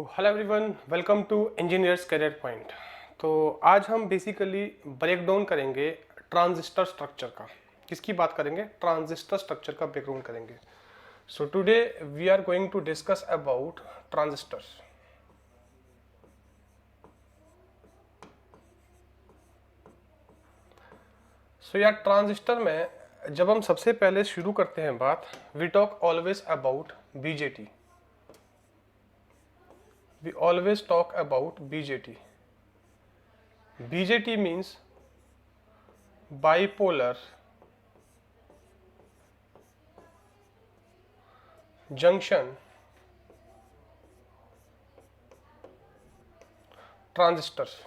Hello everyone, welcome to engineers career point. तो आज हम बेसिकली ब्रेक डाउन करेंगे ट्रांजिस्टर स्ट्रक्चर का। किसकी बात करेंगे? ट्रांजिस्टर स्ट्रक्चर का ब्रेक डाउन करेंगे। So today we are going to discuss about transistors. So यार, ट्रांजिस्टर में जब हम सबसे पहले शुरू करते हैं बात, we talk always about BJT. We always talk about BJT. BJT means bipolar junction transistors.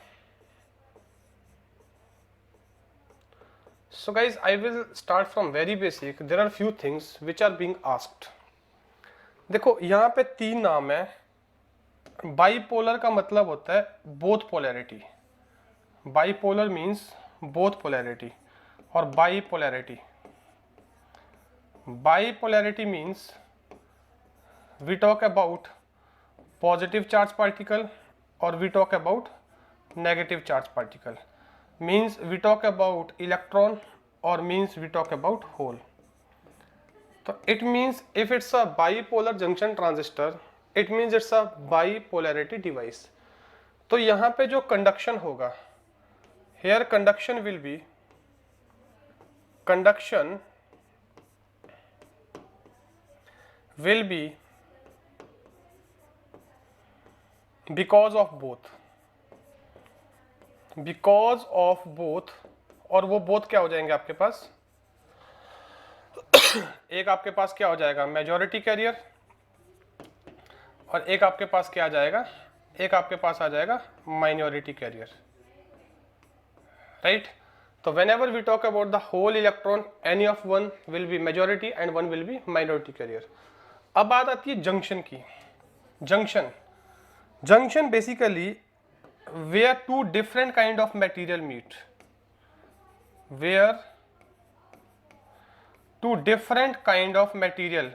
So guys, I will start from very basic. There are few things which are being asked. देखो यहाँ पे तीन नाम है। Bipolar का मतलब होता है both polarity. Bipolar means both polarity. और bipolarity means we talk about positive charge particle और we talk about negative charge particle. Means we talk about electron और means we talk about hole. तो it means if it's a bipolar junction transistor, it means it's a bipolarity device. तो यहाँ पे जो conduction होगा, here conduction will be because of both. और वो both क्या हो जाएंगे आपके पास? एक आपके पास क्या हो जाएगा? Majority carrier. और एक आपके पास क्या आ जाएगा? एक आपके पास आ जाएगा माइनॉरिटी कैरियर, राइट? तो whenever we talk about the whole electron, any of one will be majority and one will be minority carrier. अब बात आती है जंक्शन की। Junction basically where two different kind of material meet, where two different kind of material,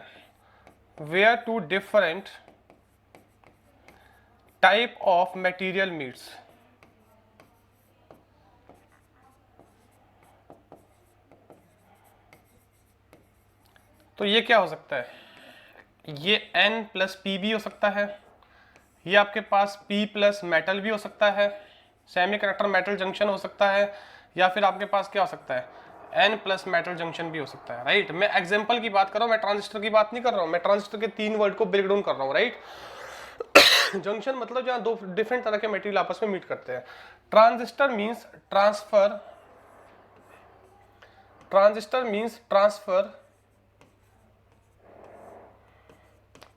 where two different type of material meets. तो ये क्या हो सकता है? ये N प्लस पी भी हो सकता है, ये आपके पास P प्लस मेटल भी हो सकता है, सेमीकंडक्टर मेटल जंक्शन हो सकता है, या फिर आपके पास क्या हो सकता है? N प्लस मेटल जंक्शन भी हो सकता है, राइट? मैं एग्जांपल की बात कर रहा हूँ, मैं ट्रांजिस्टर की बात नहीं कर रहा हूँ, मैं ट्रांजिस्टर के तीन वर्ड को ब्रेक डाउन कर रहा हूँ, राइट? जंक्शन मतलब जहाँ दो डिफरेंट तरह के मटेरियल आपस में मीट करते हैं। Transistor means transfer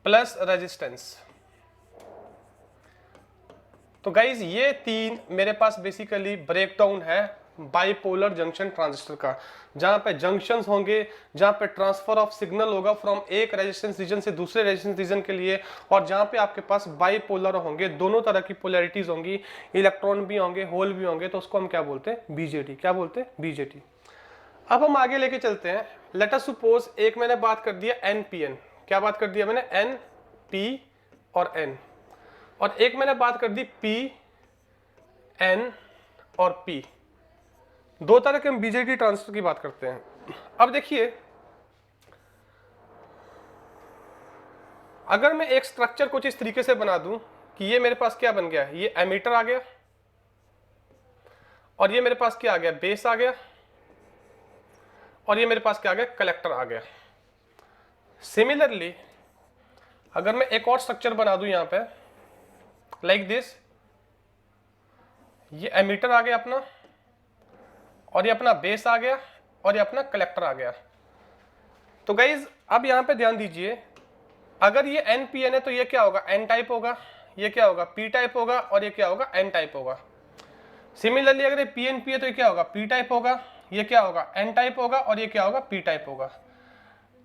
plus resistance. तो गाइज ये तीन मेरे पास बेसिकली ब्रेकडाउन है बाइपोलर जंक्शन ट्रांजिस्टर का, जहां पे जंक्शंस होंगे, जहां पे ट्रांसफर ऑफ सिग्नल होगा फ्रॉम एक रेजिस्टेंस रीजन से दूसरे रेजिस्टेंस रीजन के लिए, और जहां पे आपके पास बाइपोलर होंगे, दोनों तरह की पोलैरिटीज होंगी, इलेक्ट्रॉन भी होंगे, होल भी होंगे, तो उसको हम क्या बोलते हैं? बीजेटी। क्या बोलते हैं? बीजेटी। अब हम आगे लेके चलते हैं। लेट अस सपोज एक मैंने बात कर दिया NPN। क्या बात कर दिया मैंने? N, P और N। और एक मैंने बात कर दी P, N और P। दो तरह के हम बीजेटी ट्रांजिस्टर की बात करते हैं। अब देखिए, अगर मैं एक स्ट्रक्चर कुछ इस तरीके से बना दूं कि ये मेरे पास क्या बन गया? ये एमीटर आ गया, और ये मेरे पास क्या आ गया? बेस आ गया, और ये मेरे पास क्या आ गया? कलेक्टर आ गया। सिमिलरली अगर मैं एक और स्ट्रक्चर बना दूं यहां पे लाइक दिस, ये एमीटर आ गया अपना, और ये अपना बेस आ गया, और ये अपना कलेक्टर आ गया। तो गाइज अब यहां पे ध्यान दीजिए, अगर ये NPN है तो ये क्या होगा? N टाइप होगा, ये क्या होगा? P टाइप होगा, और ये क्या होगा? N टाइप होगा। सिमिलरली अगर ये PNP है तो ये क्या होगा? P टाइप होगा, ये क्या होगा? N टाइप होगा, और ये क्या होगा? P टाइप होगा।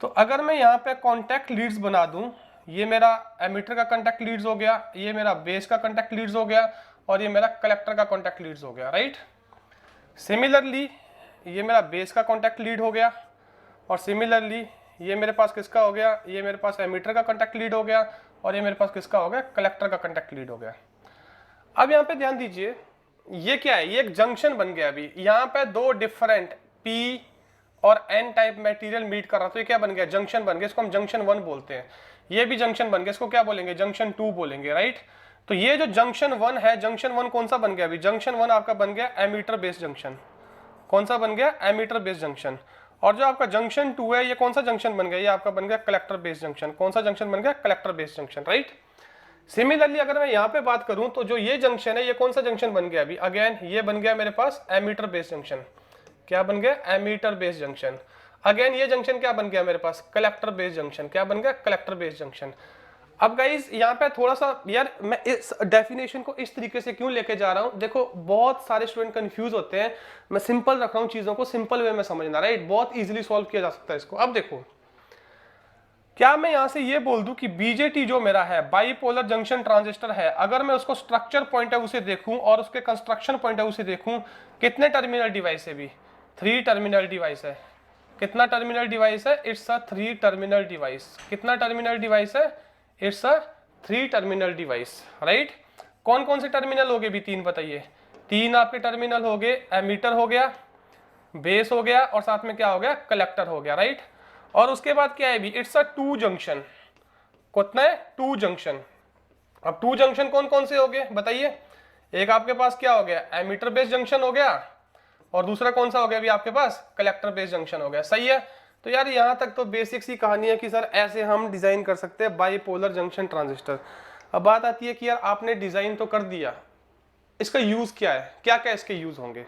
तो अगर मैं यहाँ पे कॉन्टैक्ट लीड्स बना दूं, ये मेरा एमीटर का कॉन्टैक्ट लीड्स हो गया, ये मेरा बेस का कॉन्टैक्ट लीड्स हो गया, और ये मेरा कलेक्टर का कॉन्टैक्ट लीड्स हो गया, राइट? सिमिलरली ये मेरा बेस का कॉन्टैक्ट लीड हो गया, और सिमिलरली ये मेरे पास किसका हो गया? ये मेरे पास एमीटर का कॉन्टैक्ट लीड हो गया, और ये मेरे पास किसका हो गया, कलेक्टर का कंडक्ट लीड हो गया। अब यहाँ पे ध्यान दीजिए, ये क्या है, ये एक जंक्शन बन गया। अभी यहाँ पे दो डिफरेंट पी और एन टाइप मटेरियल मीट कर रहा, तो ये क्या बन गया, जंक्शन बन गया। इसको हम जंक्शन 1 बोलते हैं। ये भी जंक्शन बन गया, इसको क्या बोलेंगे, जंक्शन 2 बोलेंगे, राइट। तो ये जो जंक्शन 1 है, जंक्शन 1 कौन सा बन गया, अभी जंक्शन 1 आपका बन गया एमीटर बेस्ड जंक्शन। कौन सा बन गया, एमीटर बेस्ड जंक्शन। और जो आपका जंक्शन 2 है, ये कौन सा जंक्शन बन गया, ये आपका बन गया कलेक्टर बेस्ड जंक्शन। कौन सा जंक्शन बन गया, collector based junction, right. Similarly अगर मैं यहाँ पे बात करूं तो जो ये जंक्शन है, ये कौन सा जंक्शन बन गया, अभी अगेन ये बन गया मेरे पास एमीटर बेस्ड जंक्शन। क्या बन गया, एमीटर बेस्ड जंक्शन। अगेन ये जंक्शन क्या बन गया मेरे पास, कलेक्टर बेस्ड जंक्शन। क्या बन गया, कलेक्टर बेस्ड जंक्शन। अब गाइस यहाँ पे थोड़ा सा यार मैं इस डेफिनेशन को इस तरीके से क्यों लेके जा रहा हूँ, देखो बहुत सारे स्टूडेंट कंफ्यूज होते हैं। मैं सिंपल रख रहा हूँ चीजों को, सिंपल वे में समझना, राइट। बहुत इजीली सॉल्व किया जा सकता है इसको। अब देखो, क्या मैं यहां से ये बोल दूं कि बीजेटी जो मेरा है बाइपोलर जंक्शन ट्रांजिस्टर है, अगर मैं उसको स्ट्रक्चर पॉइंट ऑफ व्यू से देखूं और उसके कंस्ट्रक्शन पॉइंट ऑफ व्यू से देखूं, कितने टर्मिनल डिवाइस है, भी 3 टर्मिनल डिवाइस है। कितना टर्मिनल डिवाइस है, इट्स अ 3 टर्मिनल डिवाइस। कितना टर्मिनल डिवाइस है, it's a 3 terminal device, right. कौन कौन से टर्मिनल हो गए भी, 3 बताइए। 3 आपके टर्मिनल हो गए, एमीटर हो गया, बेस हो गया, और साथ में क्या हो गया, कलेक्टर हो गया, राइट। और उसके बाद क्या है भी, इट्स अ 2 जंक्शन। कितना है, 2 जंक्शन। अब 2 जंक्शन कौन कौन से हो गए बताइए। एक आपके पास क्या हो गया, एमीटर बेस्ड जंक्शन हो गया, और दूसरा कौन सा हो गया अभी आपके पास, कलेक्टर बेस्ड जंक्शन हो गया, सही है। तो यार यहां तक तो बेसिक सी कहानी है कि सर ऐसे हम डिजाइन कर सकते हैं बाइपोलर जंक्शन ट्रांजिस्टर। अब बात आती है कि यार आपने डिजाइन तो कर दिया, इसका यूज क्या है, क्या क्या इसके यूज होंगे।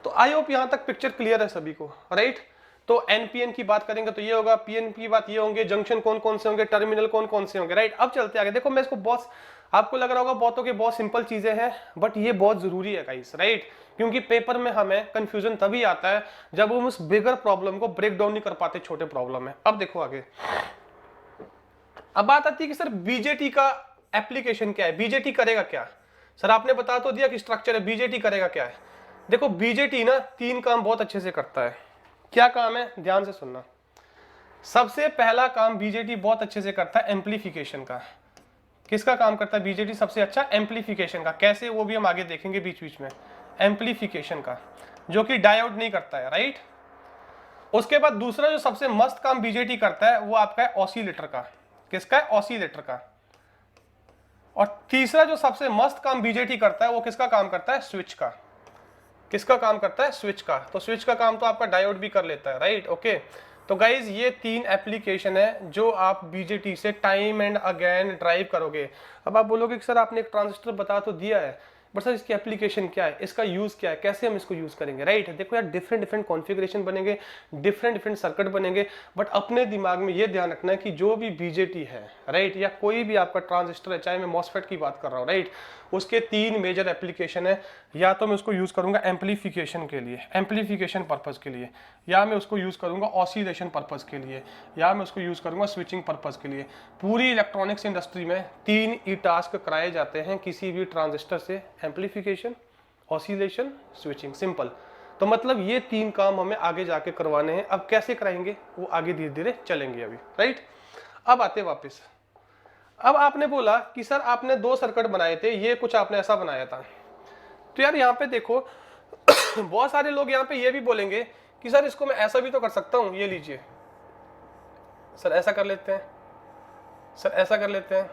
तो आई होप यहां तक पिक्चर क्लियर है सभी को, राइट। तो एनपीएन की बात करेंगे तो ये होगा, पीएन की बात ये होंगे, जंक्शन कौन कौन से होंगे, टर्मिनल कौन कौन से होंगे, राइट। अब चलते आगे। देखो मैं इसको बहुत, आपको लग रहा होगा बहुतों के बहुत सिंपल चीजें हैं, बट ये बहुत जरूरी है गाइस, राइट। क्योंकि पेपर में हमें कंफ्यूजन तभी आता है जब हम उस बिगर प्रॉब्लम को ब्रेक डाउन नहीं कर पाते छोटे प्रॉब्लम में। अब देखो आगे, अब बात आती है कि सर बीजेटी का एप्लीकेशन क्या है, बीजेटी करेगा क्या। सर आपने बता तो दिया कि स्ट्रक्चर है, बीजेटी करेगा क्या है। देखो बीजेटी ना 3 काम बहुत अच्छे से करता है। क्या काम है, ध्यान से सुनना। सबसे पहला काम बीजेटी बहुत अच्छे से करता है एम्पलीफिकेशन का। किसका काम करता है बीजेटी सबसे अच्छा, एम्पलीफिकेशन का। कैसे, वो भी हम आगे देखेंगे बीच बीच में। एम्पलीफिकेशन का, जो कि डायोड नहीं करता है, राइट। उसके बाद दूसरा जो सबसे मस्त काम बीजेटी करता है वो आपका है ऑसिलेटर का। किसका है, ऑसिलेटर का। और तीसरा जो सबसे मस्त काम बीजेटी करता है वो किसका काम करता है, स्विच का। किसका काम करता है, स्विच का। तो स्विच का काम तो आपका डायोड भी कर लेता है, राइट, ओके। तो गाइज ये 3 एप्लीकेशन है जो आप बीजेटी से टाइम एंड अगेन ड्राइव करोगे। अब आप बोलोगे कि सर आपने एक ट्रांजिस्टर बता तो दिया है, बट सर इसकी एप्लीकेशन क्या है, इसका यूज क्या है, कैसे हम इसको यूज करेंगे, राइट। देखो यार डिफरेंट डिफरेंट कॉन्फ़िगरेशन बनेंगे, डिफरेंट डिफरेंट सर्किट बनेंगे, बट अपने दिमाग में ये ध्यान रखना है कि जो भी बीजेटी है, राइट, या कोई भी आपका ट्रांजिस्टर है, चाहे मैं मॉसफेट की बात कर रहा हूँ, राइट, उसके 3 मेजर एप्लीकेशन है। या तो मैं उसको यूज करूंगा एम्पलीफिकेशन के लिए, एम्पलीफिकेशन पर्पज के लिए, या मैं उसको यूज करूंगा ऑसिलेशन पर्पज के लिए, या मैं उसको यूज करूंगा स्विचिंग पर्पज के लिए। पूरी इलेक्ट्रॉनिक्स इंडस्ट्री में 3 ही टास्क कराए जाते हैं किसी भी ट्रांजिस्टर से, एम्पलीफिकेशन, ऑसिलेशन, स्विचिंग, सिंपल। तो मतलब ये 3 काम हमें आगे जाके करवाने हैं। अब कैसे कराएंगे वो आगे धीरे धीरे चलेंगे अभी, राइट। अब आते वापस, अब आपने बोला कि सर आपने 2 सर्किट बनाए थे, ये कुछ आपने ऐसा बनाया था। तो यार यहाँ पे देखो बहुत सारे लोग यहाँ पे ये भी बोलेंगे कि सर इसको मैं ऐसा भी तो कर सकता हूँ, ये लीजिए सर, ऐसा कर लेते हैं, सर ऐसा कर लेते हैं,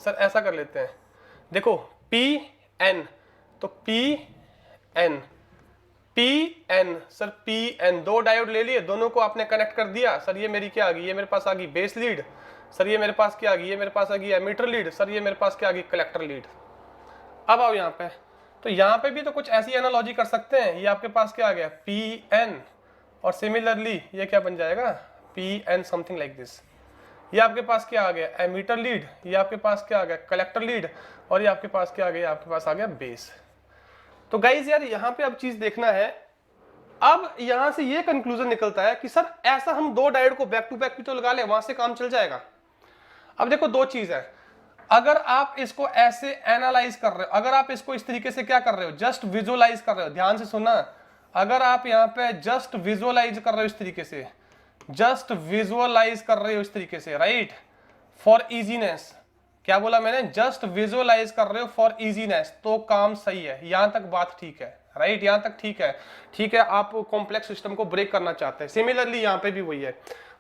सर ऐसा कर लेते हैं। देखो पी एन, तो P N, P N, sir P N, 2 diode ले लिए, दोनों को आपने कनेक्ट कर दिया। सर ये मेरी क्या आ गई, ये मेरे पास आ गई बेस लीड। सर ये मेरे पास क्या आ गई, ये मेरे पास आ गई एमीटर लीड। सर ये मेरे पास क्या आ गई, कलेक्टर लीड। अब आओ यहाँ पे, तो यहाँ पे भी तो कुछ ऐसी एनालॉजी कर सकते हैं। ये आपके पास क्या आ गया, पी एन, और सिमिलरली ये क्या बन जाएगा, P N something like this. ये आपके पास क्या आ गया, एमीटर लीड। ये आपके पास क्या आ गया, कलेक्टर लीड। और ये आपके पास क्या आ गया, आपके पास आ गया बेस। तो गाइज यार यहाँ पे अब चीज देखना है। अब यहां से ये कंक्लूजन निकलता है कि सर ऐसा हम 2 डायोड को बैक टू बैक भी तो लगा ले, वहां से काम चल जाएगा। अब देखो 2 चीज है, अगर आप इसको ऐसे एनालाइज कर रहे हो, अगर आप इसको इस तरीके से क्या कर रहे हो, जस्ट विजुअलाइज कर रहे हो, ध्यान से सुनना। अगर आप यहाँ पे जस्ट विजुअलाइज कर रहे हो इस तरीके से, जस्ट विजुअलाइज कर रहे हो इस तरीके से, राइट, फॉर इजीनेस, क्या बोला मैंने, जस्ट विजुअलाइज कर रहे हो फॉर इजीनेस, तो काम सही है, यहां तक बात ठीक है, राइट, यहां तक ठीक है, ठीक है। आप कॉम्प्लेक्स सिस्टम को ब्रेक करना चाहते हैं, सिमिलरली यहां पे भी वही है।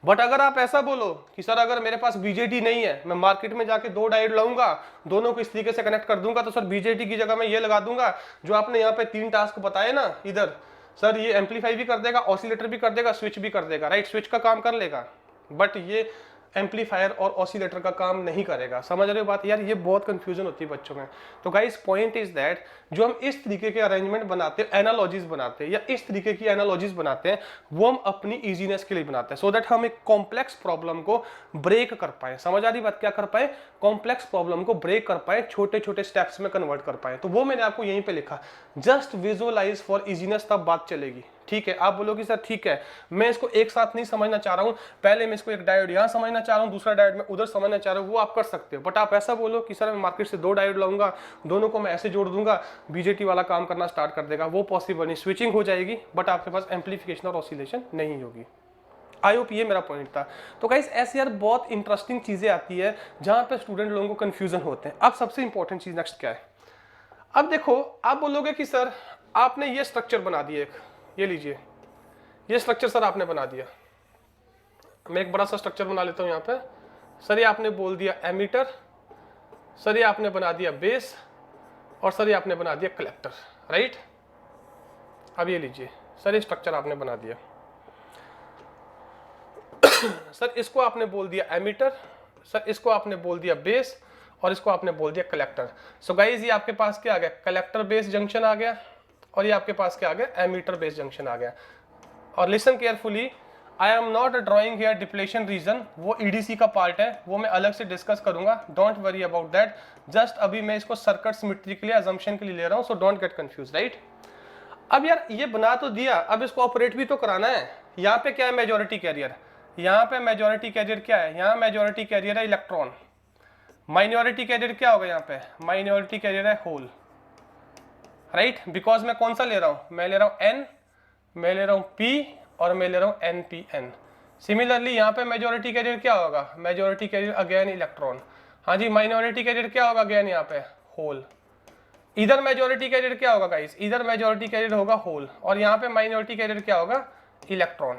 बट अगर आप ऐसा बोलो कि सर अगर मेरे पास बीजेटी नहीं है, मैं मार्केट में जाके 2 डायोड लाऊंगा, दोनों को इस तरीके से कनेक्ट कर दूंगा, तो सर बीजेटी की जगह मैं ये लगा दूंगा जो आपने यहाँ पे 3 टास्क बताए ना इधर, सर ये एम्पलीफाई भी कर देगा, ऑसिलेटर भी कर देगा, स्विच भी कर देगा, राइट, स्विच का काम कर लेगा, बट ये एम्पलीफायर और ऑसिलेटर का काम नहीं करेगा। समझ रहे हो बात यार, ये बहुत कंफ्यूजन होती है बच्चों में। तो गाइस पॉइंट इज दैट जो हम इस तरीके के अरेंजमेंट बनाते हैं, एनालॉजीज बनाते हैं या इस तरीके की एनालॉजीज बनाते हैं, वो हम अपनी इजीनेस के लिए बनाते हैं, सो दैट हम एक कॉम्प्लेक्स प्रॉब्लम को ब्रेक कर पाए। समझ आ रही बात, क्या कर पाए, कॉम्प्लेक्स प्रॉब्लम को ब्रेक कर पाए, छोटे छोटे स्टेप्स में कन्वर्ट कर पाए। तो वो मैंने आपको यहीं पे लिखा, जस्ट विजुअलाइज फॉर इजीनेस, तब बात चलेगी। ठीक है, आप बोलोगे सर ठीक है, मैं इसको एक साथ नहीं समझना चाह रहा हूं, पहले मैं इसको एक डायोड यहां समझना चाह रहा हूं, दूसरा डायोड में उधर समझना चाह रहा हूं, वो आप कर सकते हो। बट आप ऐसा बोलो कि सर मैं मार्केट से 2 डायोड लाऊंगा, दोनों को मैं ऐसे जोड़ दूंगा, बीजेटी वाला काम करना स्टार्ट कर देगा, वो पॉसिबल नहीं। स्विचिंग हो जाएगी बट आपके पास एम्पलीफिकेशन और ऑसिलेशन नहीं होगी। आई होप ये मेरा पॉइंट था। तो गाइस ऐसे यार बहुत इंटरेस्टिंग चीजें आती है जहां पे स्टूडेंट लोगों को कंफ्यूजन होते हैं। अब सबसे इंपॉर्टेंट चीज नेक्स्ट क्या है, अब देखो आप बोलोगे कि सर आपने ये स्ट्रक्चर बना दिया, एक ये लीजिए, ये स्ट्रक्चर सर आपने बना दिया, मैं एक बड़ा सा स्ट्रक्चर बना लेता हूं यहाँ पे। सर ये आपने बोल दिया एमीटर, सर ये आपने बना दिया बेस, और सर ये आपने बना दिया कलेक्टर, राइट। अब ये लीजिए सर ये स्ट्रक्चर आपने बना दिया सर इसको आपने बोल दिया एमीटर, सर इसको आपने बोल दिया बेस, और इसको आपने बोल दिया कलेक्टर। सो गाइस ये आपके पास क्या आ गया, कलेक्टर बेस जंक्शन आ गया, और ये आपके पास क्या आ गया, एमीटर बेस जंक्शन आ गया। और listen carefully, I am not drawing here depletion region, वो ईडीसी का पार्ट है, वो मैं अलग से डिस्कस करूंगा, don't worry about that. Just अभी मैं इसको सर्किट सिमेट्री के लिए, अजम्पशन के लिए ले रहा हूं, so don't get confuse, right. अब यार ये बना तो दिया, अब इसको ऑपरेट भी तो कराना है। यहाँ पे क्या है, मेजॉरिटी कैरियर, यहाँ पे मेजॉरिटी कैरियर क्या है, यहाँ मेजॉरिटी कैरियर है इलेक्ट्रॉन, माइनॉरिटी कैरियर क्या होगा, यहाँ पे माइनॉरिटी कैरियर है होल, राइट। बिकॉज मैं कौन सा ले रहा हूं, मैं ले रहा हूं एन, मैं ले रहा हूं पी, और मैं ले रहा हूं एन पी एन। सिमिलरली यहाँ पे मेजॉरिटी कैरियर क्या होगा, मेजॉरिटी कैरियर अगेन इलेक्ट्रॉन, हाँ जी। माइनॉरिटी कैरियर क्या होगा, अगेन यहाँ पे होल। इधर मेजॉरिटी कैरियर क्या होगा गाइस, इधर मेजॉरिटी कैरियर होगा होल, और यहाँ पे माइनॉरिटी कैरियर क्या होगा, इलेक्ट्रॉन।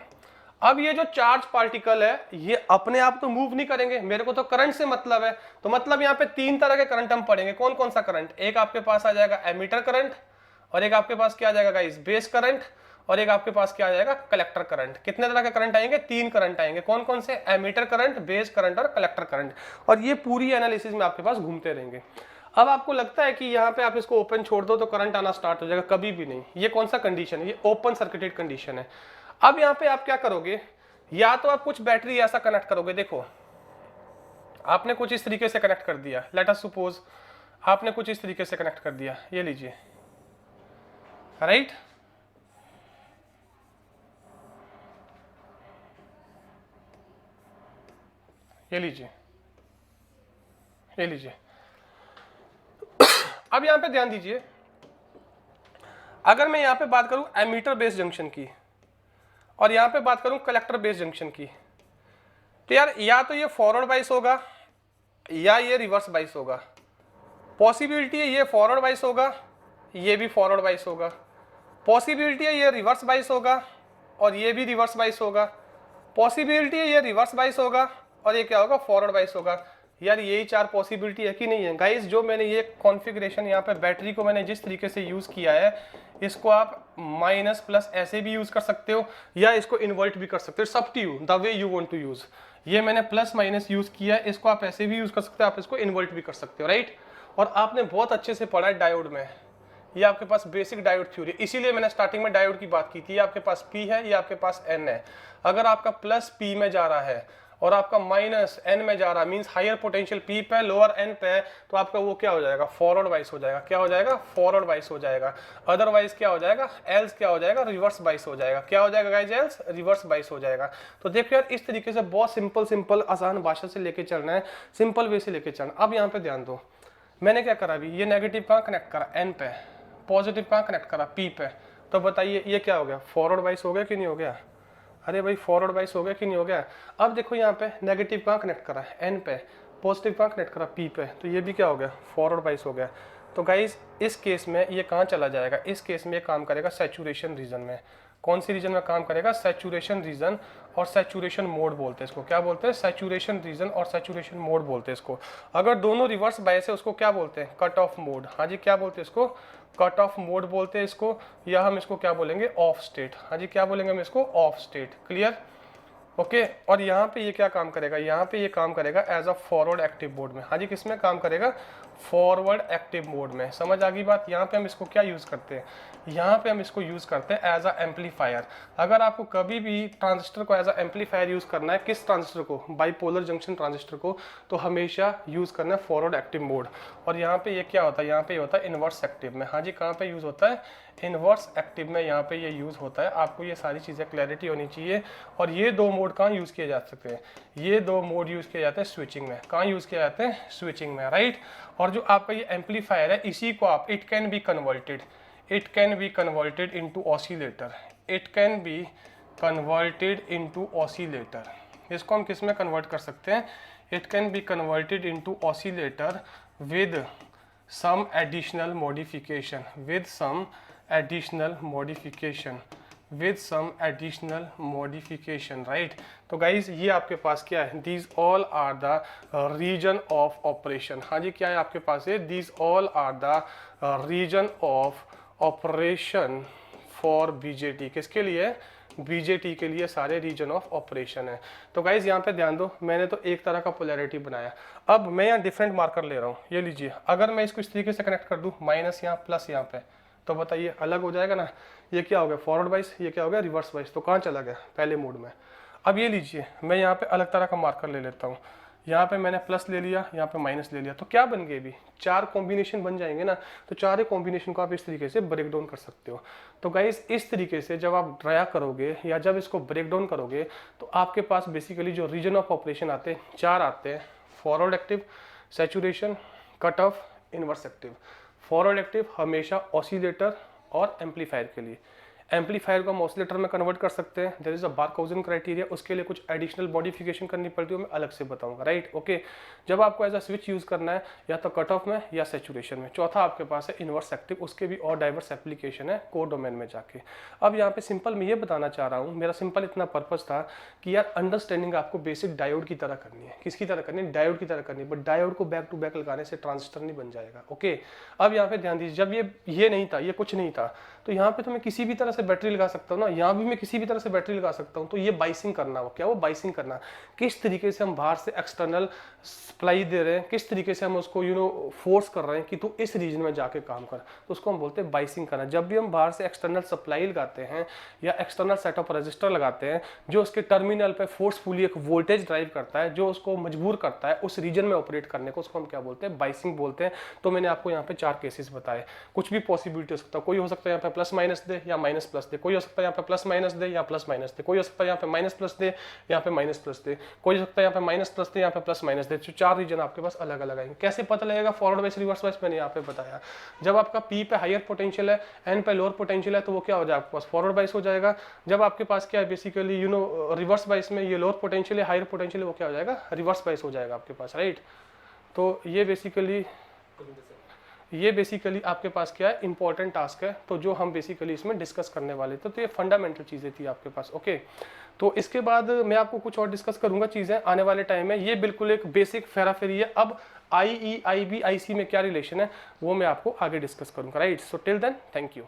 अब ये जो चार्ज पार्टिकल है ये अपने आप तो मूव नहीं करेंगे, मेरे को तो करंट से मतलब है, तो मतलब यहाँ पे 3 तरह के करंट हम पढ़ेंगे। कौन कौन सा करंट, एक आपके पास आ जाएगा एमीटर करंट, और एक आपके पास क्या आ जाएगा गाइस, बेस करंट, और एक आपके पास क्या आ जाएगा, कलेक्टर करंट। कितने तरह के करंट आएंगे, 3 करंट आएंगे। कौन कौन से, एमीटर करंट, बेस करंट और कलेक्टर करंट। और ये पूरी एनालिसिस में आपके पास घूमते रहेंगे। अब आपको लगता है कि यहाँ पे आप इसको ओपन छोड़ दो तो करंट आना स्टार्ट हो जाएगा, कभी भी नहीं। ये कौन सा कंडीशन है, ये ओपन सर्किटेड कंडीशन है। अब यहाँ पे आप क्या करोगे, या तो आप कुछ बैटरी ऐसा कनेक्ट करोगे, देखो आपने कुछ इस तरीके से कनेक्ट कर दिया, लेट अस सपोज आपने कुछ इस तरीके से कनेक्ट कर दिया, ये लीजिए, राइट। ये लीजिए, ये लीजिए। अब यहां पे ध्यान दीजिए, अगर मैं यहां पे बात करूं एमीटर बेस जंक्शन की, और यहां पे बात करूं कलेक्टर बेस जंक्शन की, तो यार या तो ये फॉरवर्ड बाइस होगा या ये रिवर्स बाइस होगा। पॉसिबिलिटी है ये फॉरवर्ड बाइस होगा, ये भी फॉरवर्ड बाइस होगा। पॉसिबिलिटी है ये रिवर्स बाइस होगा, और ये भी रिवर्स बाइस होगा। पॉसिबिलिटी है ये रिवर्स बाइस होगा, और ये क्या होगा, फॉरवर्ड बाइस होगा। यार यही 4 पॉसिबिलिटी है कि नहीं है गाइस। जो मैंने ये कॉन्फ़िगरेशन यहाँ पे बैटरी को मैंने जिस तरीके से यूज़ किया है, इसको आप माइनस प्लस ऐसे भी यूज़ कर सकते हो, या इसको इन्वर्ट भी कर सकते हो, सब to you, the way you want to use. ये मैंने प्लस माइनस यूज़ किया है, इसको आप ऐसे भी यूज़ कर सकते हो, आप इसको इन्वर्ट भी कर सकते हो, राइट। और आपने बहुत अच्छे से पढ़ा है डायोड में, ये आपके पास बेसिक डायोड थ्योरी, इसीलिए मैंने स्टार्टिंग में डायोड की बात की थी। ये आपके पास P है, ये आपके पास N है। अगर आपका प्लस P में जा रहा है और आपका माइनस N में जा रहा है, मींस हायर पोटेंशियल P पे लोअर N पे, तो आपका वो क्या हो जाएगा, फॉरवर्ड बाइस हो जाएगा। क्या हो जाएगा, फॉरवर्ड बाइस हो जाएगा। अदरवाइज क्या हो जाएगा, एल्स क्या हो जाएगा, रिवर्स बाइस हो जाएगा। क्या हो जाएगा गाइस, एल्स रिवर्स बाइस हो जाएगा। तो देखो यार इस तरीके से बहुत सिंपल आसान भाषा से लेके चलना है, सिंपल वे से लेके चलना। अब यहाँ पे ध्यान दो, मैंने क्या करा अभी, ये नेगेटिव कहाँ कनेक्ट करा, N पे, पॉजिटिव कहाँ कनेक्ट करा, P पे। तो बताइए ये क्या हो गया, फॉरवर्ड बाइस हो गया कि नहीं हो गया। अरे भाई फॉरवर्ड बाइस हो गया कि नहीं हो गया। अब देखो यहाँ पे नेगेटिव कहाँ कनेक्ट करा है, N पे, पॉजिटिव कहाँ कनेक्ट करा, पी पे, तो ये भी क्या हो गया, फॉरवर्ड बाइस हो गया। तो गाइज इस केस में ये कहाँ चला जाएगा, इस केस में ये काम करेगा सैचुरेशन रीजन में। कौन सी रीजन में काम करेगा, सैचुरेशन रीजन और सैचुरेशन मोड बोलते हैं इसको। क्या बोलते हैं, सैचुरेशन रीजन और सैचुरेशन मोड बोलते हैं इसको। अगर दोनों रिवर्स बायस है उसको क्या बोलते हैं, कट ऑफ मोड। हाँ जी, क्या बोलते हैं इसको, कट ऑफ मोड बोलते हैं इसको, या हम इसको क्या बोलेंगे, ऑफ स्टेट। हाँ जी, क्या बोलेंगे हम इसको, ऑफ स्टेट। Clear, okay. और यहाँ पे ये क्या काम करेगा, यहाँ पे ये काम करेगा as a forward active mode में। हाँ जी, किस में काम करेगा, फॉरवर्ड एक्टिव मोड में। समझ आ गई बात। यहाँ पे हम इसको क्या यूज़ करते हैं, यहाँ पे हम इसको यूज़ करते हैं एज अ एम्पलीफायर। अगर आपको कभी भी ट्रांजिस्टर को एज अ एम्पलीफायर यूज़ करना है, किस ट्रांजिस्टर को, बाइपोलर जंक्शन ट्रांजिस्टर को, तो हमेशा यूज़ करना है फॉरवर्ड एक्टिव मोड। और यहाँ पे ये क्या होता है, यहाँ पे ये होता है इनवर्स एक्टिव में। हाँ जी, कहाँ पे यूज़ होता है, इनवर्स एक्टिव में यहाँ पे ये यूज़ होता है। आपको ये सारी चीज़ें क्लैरिटी होनी चाहिए। और ये दो मोड कहाँ यूज़ किए जा सकते हैं, ये दो मोड यूज़ किए जाते हैं स्विचिंग में। कहाँ यूज़ किए जाते हैं, स्विचिंग में, राइट। और जो आपका ये एम्पलीफायर है, इसी को आप, it can be converted into oscillator, it can be converted into oscillator. इसको हम किस में कन्वर्ट कर सकते हैं, it can be converted into oscillator with some additional modification, with some additional modification, right। तो गाइज ये आपके पास क्या है, these all are the region of operation। हाँ जी, क्या है आपके पास है, these all are the region of operation for BJT। किसके लिए, BJT के लिए सारे रीजन ऑफ ऑपरेशन है। तो गाइज यहाँ पे ध्यान दो, मैंने तो एक तरह का पोलैरिटी बनाया। अब मैं यहाँ डिफरेंट मार्कर ले रहा हूँ, ये लीजिए। अगर मैं इसको इस तरीके से कनेक्ट कर दूँ, माइनस यहाँ प्लस यहाँ पे, तो बताइए अलग हो जाएगा ना। ये क्या हो गया, फॉरवर्ड बाइस, ये क्या हो गया, रिवर्स बाइस। तो कहाँ चला गया, पहले मोड में। अब ये लीजिए, मैं यहाँ पे अलग तरह का मार्कर ले लेता हूँ। यहाँ पे मैंने प्लस ले लिया, यहाँ पे माइनस ले लिया, तो क्या बन गए, अभी 4 कॉम्बिनेशन बन जाएंगे ना। तो 4 कॉम्बिनेशन को आप इस तरीके से ब्रेक डाउन कर सकते हो। तो गाइस इस तरीके से जब आप ड्राया करोगे या जब इसको ब्रेक डाउन करोगे, तो आपके पास बेसिकली जो रीजन ऑफ ऑपरेशन आते हैं 4 आते हैं, forward active, saturation, cut off, inverse active. Forward active हमेशा ऑसिलेटर और एम्पलीफायर के लिए। एम्पलीफायर को हम ऑसिलेटर में कन्वर्ट कर सकते हैं, देयर इज अ बार्कहाउज़न क्राइटेरिया। उसके लिए कुछ एडिशनल मॉडिफिकेशन करनी पड़ती है, मैं अलग से बताऊंगा, राइट, ओके। जब आपको एज अ स्विच यूज़ करना है या तो कट ऑफ में या सैचुरेशन में। चौथा आपके पास है इनवर्स एक्टिव, उसके भी और डाइवर्स एप्लीकेशन है कोर डोमेन में जाके। अब यहाँ पे सिंपल मैं ये बताना चाह रहा हूँ, मेरा सिंपल इतना पर्पस था कि यार अंडरस्टैंडिंग आपको बेसिक डायोड की तरह करनी है। किसकी तरह करनी है, डायोड की तरह करनी है। बट डायोड को बैक टू बैक लगाने से ट्रांजिस्टर नहीं बन जाएगा, ओके। अब यहाँ पे ध्यान दीजिए, जब ये नहीं था, ये कुछ नहीं था, तो यहाँ पे तो मैं किसी भी तरह से बैटरी लगा सकता हूँ ना, यहाँ भी मैं किसी भी तरह से बैटरी लगा सकता हूँ। तो ये बाइसिंग करना, वो क्या, वो बाइसिंग करना। किस तरीके से हम बाहर से एक्सटर्नल सप्लाई दे रहे हैं, किस तरीके से हम उसको फोर्स कर रहे हैं कि तू इस रीजन में जाके काम कर, तो उसको हम बोलते हैं बाइसिंग करना। जब भी हम बाहर से एक्सटर्नल सप्लाई लगाते हैं या एक्सटर्नल सेट ऑफ रजिस्टर लगाते हैं, जो उसके टर्मिनल पे फोर्सफुली एक वोल्टेज ड्राइव करता है, जो उसको मजबूर करता है उस रीजन में ऑपरेट करने को, उसको हम क्या बोलते हैं, बाइसिंग बोलते हैं। तो मैंने आपको यहाँ पे 4 केसेस बताए। कुछ भी पॉसिबिलिटी हो सकता है, कोई हो सकता है यहाँ पे प्लस माइनस दे या माइनस प्लस दे, कोई हो सकता है यहाँ पे प्लस माइनस दे या प्लस माइनस दे, कोई हो सकता है यहाँ पे माइनस प्लस दे, यहाँ पे माइनस प्लस दे, कोई हो सकता है यहाँ पे माइनस प्लस दे, यहाँ पे प्लस माइनस दे। तो 4 रीजन आपके पास अलग अलग आएंगे। कैसे पता लगेगा, फॉरवर्ड वाइस, रिवर्स वाइस, मैंने यहाँ पे बताया। जब आपका पी पे हायर पोटेंशियल है, एन पे लोअर पोटेंशियल है, तो वो क्या हो जाएगा, आपके पास फॉरवर्ड वाइस हो जाएगा। जब आपके पास क्या है, बेसिकली रिवर्स वाइस में ये लोअर पोटेंशियल है, हायर पोटेंशियल है, वो क्या हो जाएगा, रिवर्स वाइस हो जाएगा आपके पास, राइट। तो ये बेसिकली आपके पास क्या है, इंपॉर्टेंट टास्क है। तो जो हम बेसिकली इसमें डिस्कस करने वाले थे, तो ये फंडामेंटल चीज़ें थी आपके पास, ओके। तो इसके बाद मैं आपको कुछ और डिस्कस करूंगा चीज़ें आने वाले टाइम में। ये बिल्कुल एक बेसिक फेराफेरी है। अब IE, IB, IC में क्या रिलेशन है, वो मैं आपको आगे डिस्कस करूंगा, right. So till then, thank you.